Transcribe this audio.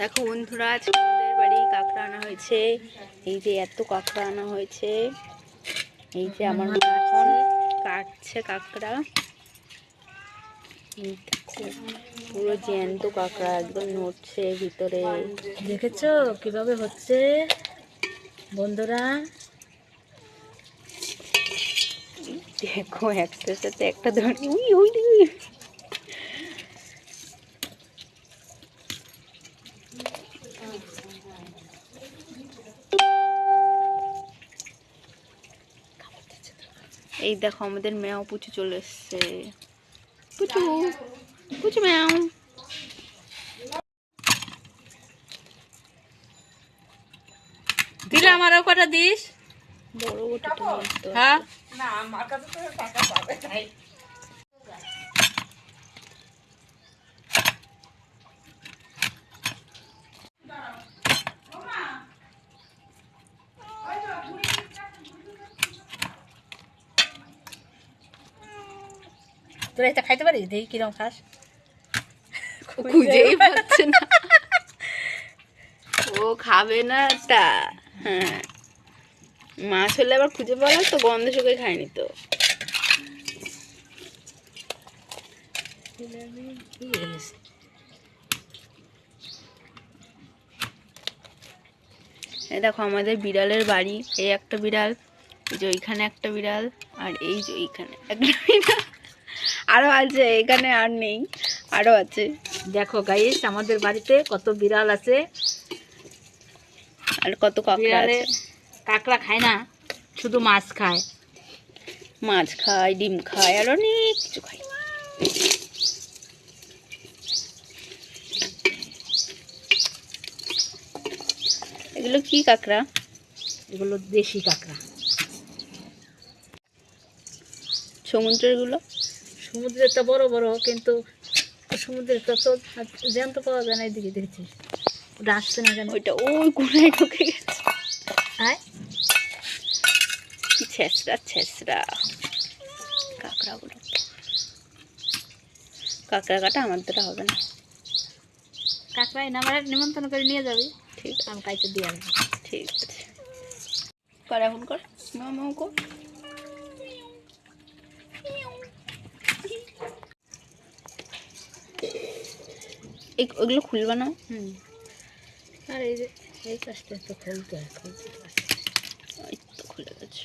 দেখো বন্ধুরা, আজকে আমাদের বাড়ি কাঁকড়া আনা হয়েছে। এই যে এত কাঁকড়া আনা হয়েছে। এই যে আমার মা এখন কাটছে কাঁকড়া। পুরো জ্যান্ত কাঁকড়া একদম নড়ছে ভিতরে। দেখেছো কিভাবে হচ্ছে বন্ধুরা? দেখো একটার সাথে একটা ধরে উই উই উই। এই দেখো আমাদের ম্যাও পুচু চলে এসছে। পুচু পুচু ম্যাও। দিলে আমারও কটা দিস। বড় গোটা তো। হ্যাঁ না, আমার কাছে তো টাকা পাবে নাই। তোরা এটা খাইতে পারিস? দেখি কিরম খাস। খুঁজেই পাচ্ছে না। ও খাবে না তা। হ্যাঁ, মাছ হলে আবার খুঁজে পাওয়া তো, গন্ধ শুকে খায়নি তো। এই দেখো আমাদের বিড়ালের বাড়ি। এই একটা বিড়াল, এই যে ওইখানে একটা বিড়াল, আর এই যে ওইখানে একটা বিড়াল। আরো আছে, এখানে আর নেই, আরো আছে। দেখো গাইস, আমাদের বাড়িতে কত বিড়াল আছে। আর কত কাঁকড়া বিড়ালে আছে। কাঁকড়া খায় না, শুধু মাছ খায়। মাছ খায়, ডিম খায়, আর অনেক কিছু খায়। এগুলো কি কাঁকড়া? এগুলো দেশি কাঁকড়া। সমুদ্রের গুলো? সমুদ্রের তো বড় বড়, কিন্তু সমুদ্রের তো জ্যান্ত পাওয়া যায় না। এদিকে দেখেছিস ওটা আসছে না কেন? ওইটা ওই কোনায় ঢুকে গেছে। হ্যাঁ, কি ছেঁচড়া ছেঁচড়া কাঁকড়াগুলো। কাঁকড়া কাটা আমার দ্বারা হবে না। কাঁকড়াই না, আমার নিমন্ত্রণ করে নিয়ে যাবি। ঠিক আছে, আমি কাইতে দিয়ে আসবো। ঠিক আছে। কর এখন কর, মাও মাও কর। ওগুলো খুলবা না? আর এই যে এই কাজটা তো খুলতে হয়, খুলতে হয়। এই তো খুলে গেছে।